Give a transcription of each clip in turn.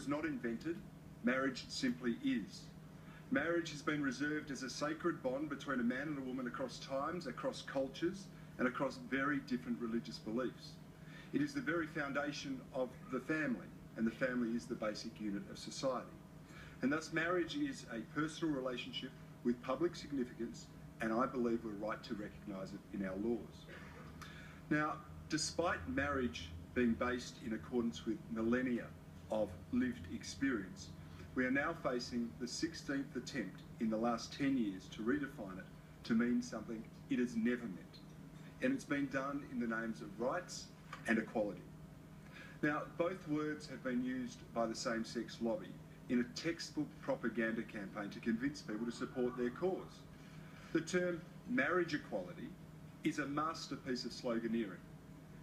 was not invented, marriage simply is. Marriage has been reserved as a sacred bond between a man and a woman across times, across cultures, and across very different religious beliefs. It is the very foundation of the family, and the family is the basic unit of society. And thus marriage is a personal relationship with public significance, and I believe we're right to recognise it in our laws. Now, despite marriage being based in accordance with millennia of lived experience, we are now facing the 16th attempt in the last 10 years to redefine it to mean something it has never meant. And it's been done in the names of rights and equality. Now, both words have been used by the same-sex lobby in a textbook propaganda campaign to convince people to support their cause. The term marriage equality is a masterpiece of sloganeering,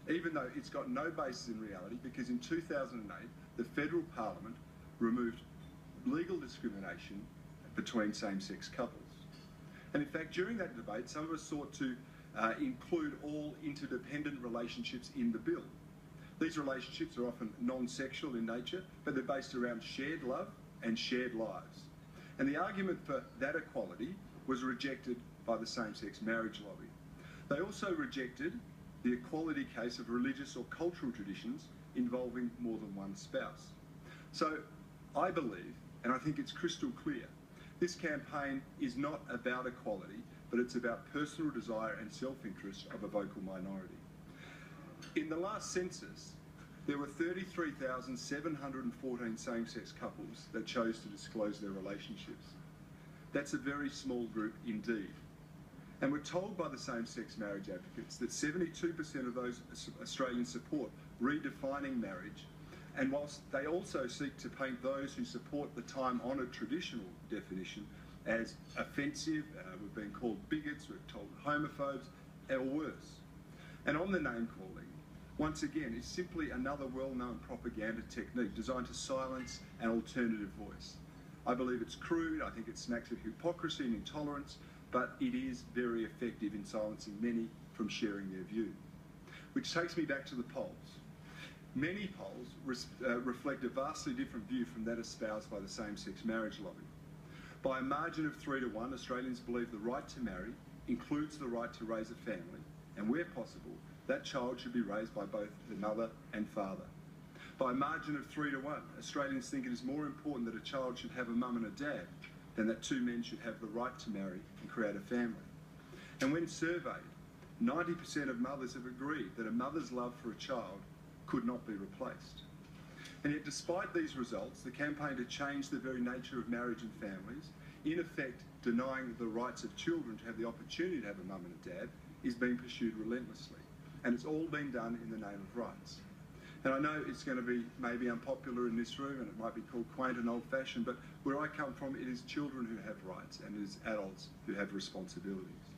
even though it's got no basis in reality, because in 2008, the Federal Parliament removed legal discrimination between same-sex couples. And in fact, during that debate, some of us sought to include all interdependent relationships in the bill. These relationships are often non-sexual in nature, but they're based around shared love and shared lives. And the argument for that equality was rejected by the same-sex marriage lobby. They also rejected the equality case of religious or cultural traditions involving more than one spouse. So I believe, and I think it's crystal clear, this campaign is not about equality, but it's about personal desire and self-interest of a vocal minority. In the last census, there were 33,714 same-sex couples that chose to disclose their relationships. That's a very small group indeed. And we're told by the same-sex marriage advocates that 72% of those Australians support redefining marriage, and whilst they also seek to paint those who support the time-honoured traditional definition as offensive, we've been called bigots, we're told homophobes, or worse. And on the name-calling, once again, is simply another well-known propaganda technique designed to silence an alternative voice. I believe it's crude, I think it smacks of hypocrisy and intolerance, but it is very effective in silencing many from sharing their view. Which takes me back to the polls. Many polls reflect a vastly different view from that espoused by the same-sex marriage lobby. By a margin of 3 to 1, Australians believe the right to marry includes the right to raise a family, and where possible, that child should be raised by both the mother and father. By a margin of 3 to 1, Australians think it is more important that a child should have a mum and a dad than that two men should have the right to marry and create a family. And when surveyed, 90% of mothers have agreed that a mother's love for a child could not be replaced. And yet, despite these results, the campaign to change the very nature of marriage and families, in effect denying the rights of children to have the opportunity to have a mum and a dad, is being pursued relentlessly. And it's all been done in the name of rights. And I know it's going to be maybe unpopular in this room, and it might be called quaint and old-fashioned, but where I come from, it is children who have rights, and it is adults who have responsibilities.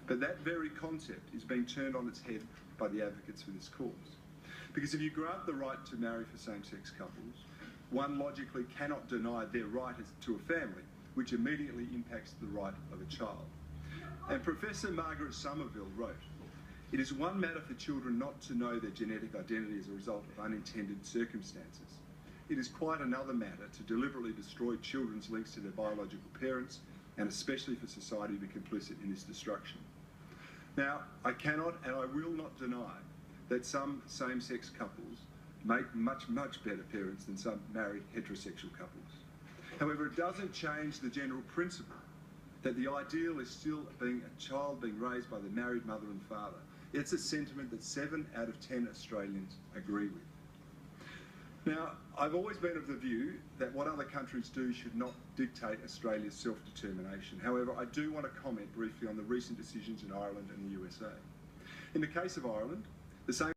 But that very concept is being turned on its head by the advocates for this cause. Because if you grant the right to marry for same-sex couples, one logically cannot deny their right to a family, which immediately impacts the right of a child. And Professor Margaret Somerville wrote, "It is one matter for children not to know their genetic identity as a result of unintended circumstances. It is quite another matter to deliberately destroy children's links to their biological parents, and especially for society to be complicit in this destruction." Now, I cannot and I will not deny that some same-sex couples make much better parents than some married heterosexual couples. However, it doesn't change the general principle that the ideal is still being a child being raised by the married mother and father. It's a sentiment that 7 out of 10 Australians agree with. Now, I've always been of the view that what other countries do should not dictate Australia's self-determination. However, I do want to comment briefly on the recent decisions in Ireland and the USA. In the case of Ireland, the same